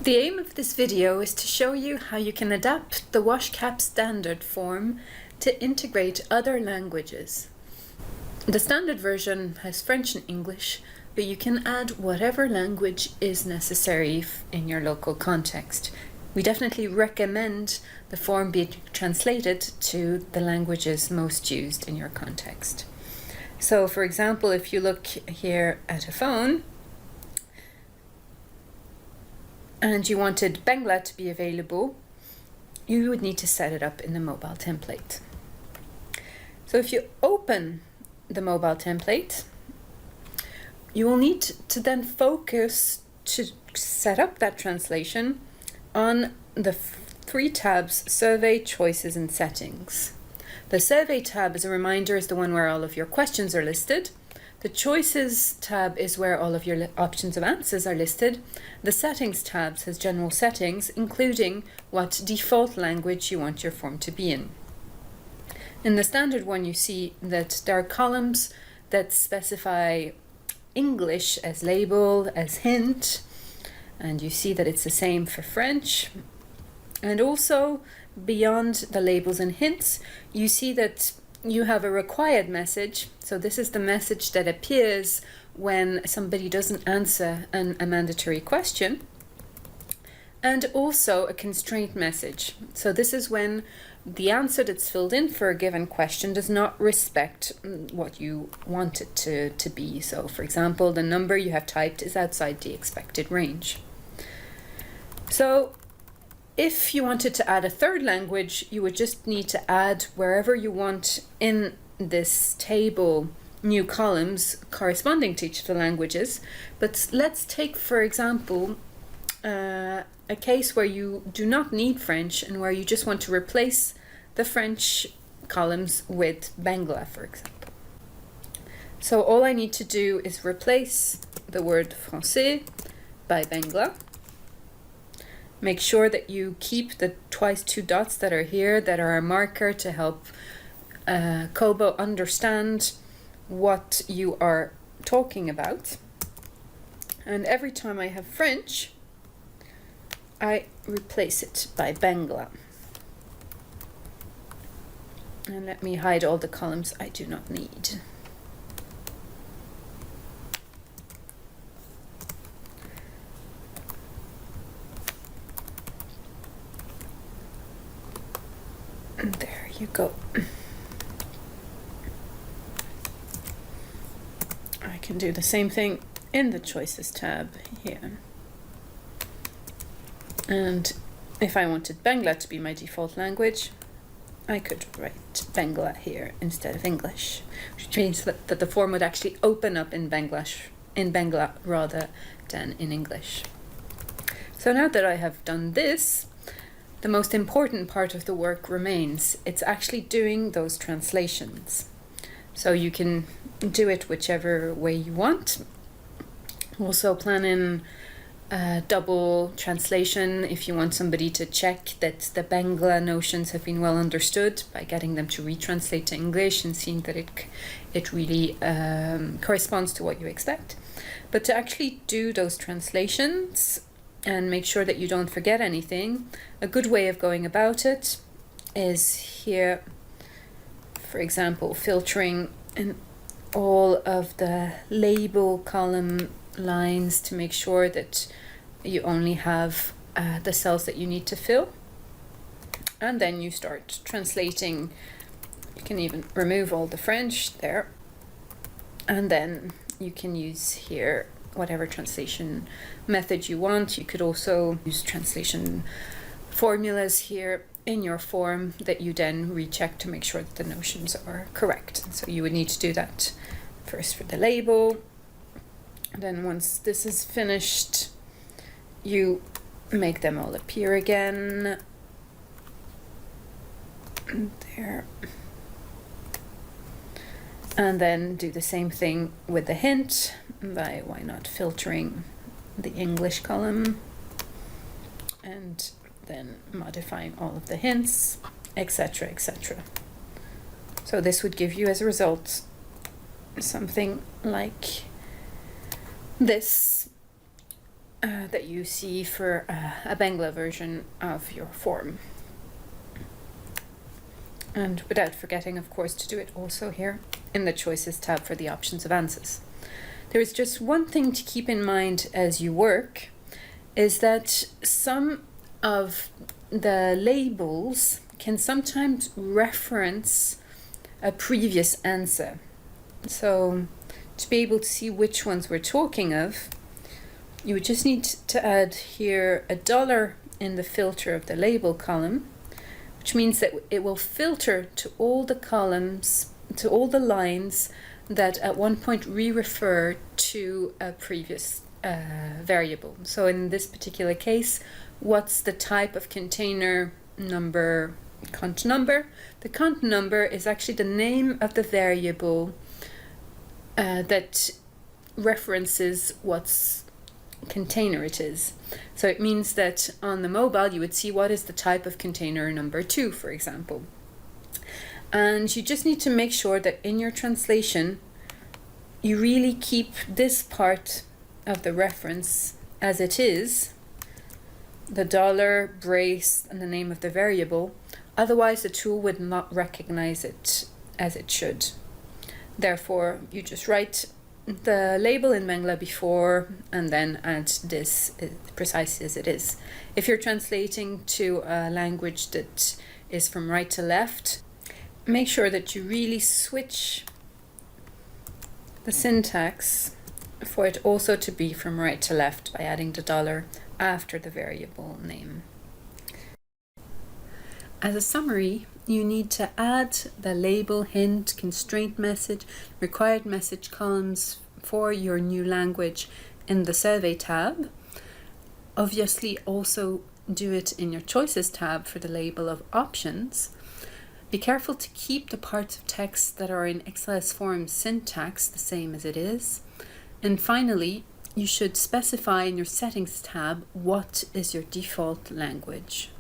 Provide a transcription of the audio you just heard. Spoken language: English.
The aim of this video is to show you how you can adapt the KAP standard form to integrate other languages. The standard version has French and English, but you can add whatever language is necessary in your local context. We definitely recommend the form be translated to the languages most used in your context. So for example, if you look here at a phone, and you wanted Bangla to be available, you would need to set it up in the mobile template. So if you open the mobile template, you will need to then focus to set up that translation on the three tabs: Survey, Choices, and Settings. The Survey tab, as a reminder, is the one where all of your questions are listed. The Choices tab is where all of your options of answers are listed. The Settings tab has general settings, including what default language you want your form to be in. In the standard one, you see that there are columns that specify English as label, as hint, and you see that it's the same for French. And also, beyond the labels and hints, you see that you have a required message. So this is the message that appears when somebody doesn't answer a mandatory question. And also a constraint message. So this is when the answer that's filled in for a given question does not respect what you want it to be. So for example, the number you have typed is outside the expected range. So if you wanted to add a third language, you would just need to add wherever you want in this table new columns corresponding to each of the languages. But let's take, for example, a case where you do not need French and where you just want to replace the French columns with Bangla, for example. So all I need to do is replace the word français by Bangla. Make sure that you keep the twice two dots that are here, that are a marker to help Kobo understand what you are talking about. And every time I have French, I replace it by Bangla. And let me hide all the columns I do not need. And there you go. I can do the same thing in the Choices tab here. And if I wanted Bangla to be my default language, I could write Bangla here instead of English, which means that the form would actually open up in Bangla rather than in English. So now that I have done this, the most important part of the work remains. It's actually doing those translations. So you can do it whichever way you want. Also plan in double translation if you want somebody to check that the Bangla notions have been well understood by getting them to retranslate to English and seeing that it really corresponds to what you expect. But to actually do those translations and make sure that you don't forget anything, a good way of going about it is here, for example, filtering in all of the label column lines to make sure that you only have the cells that you need to fill. And then you start translating. You can even remove all the French there. And then you can use here whatever translation method you want. You could also use translation formulas here in your form that you then recheck to make sure that the notions are correct. So you would need to do that first for the label. Then once this is finished, you make them all appear again. There. And then do the same thing with the hint by why not filtering the English column and then modifying all of the hints, etc., etc. So this would give you as a result something like this, that you see for a Bangla version of your form. And without forgetting, of course, to do it also here in the Choices tab for the options of answers. There is just one thing to keep in mind as you work, is that some of the labels can sometimes reference a previous answer. So to be able to see which ones we're talking of, you would just need to add here $1 in the filter of the label column, which means that it will filter to all the columns, to all the lines that at one point refer to a previous variable. So in this particular case, what's the type of container number, cont number? The cont number is actually the name of the variable that references what's container it is. So it means that on the mobile you would see what is the type of container number 2, for example. And you just need to make sure that in your translation you really keep this part of the reference as it is, the dollar, brace, and the name of the variable. Otherwise the tool would not recognize it as it should. Therefore, you just write the label in Bangla before and then add this precisely as it is. If you're translating to a language that is from right to left, make sure that you really switch the syntax for it also to be from right to left by adding the dollar after the variable name. As a summary, you need to add the label, hint, constraint message, required message columns for your new language in the survey tab. Obviously also do it in your choices tab for the label of options. Be careful to keep the parts of text that are in XLS form syntax the same as it is. And finally, you should specify in your settings tab what is your default language.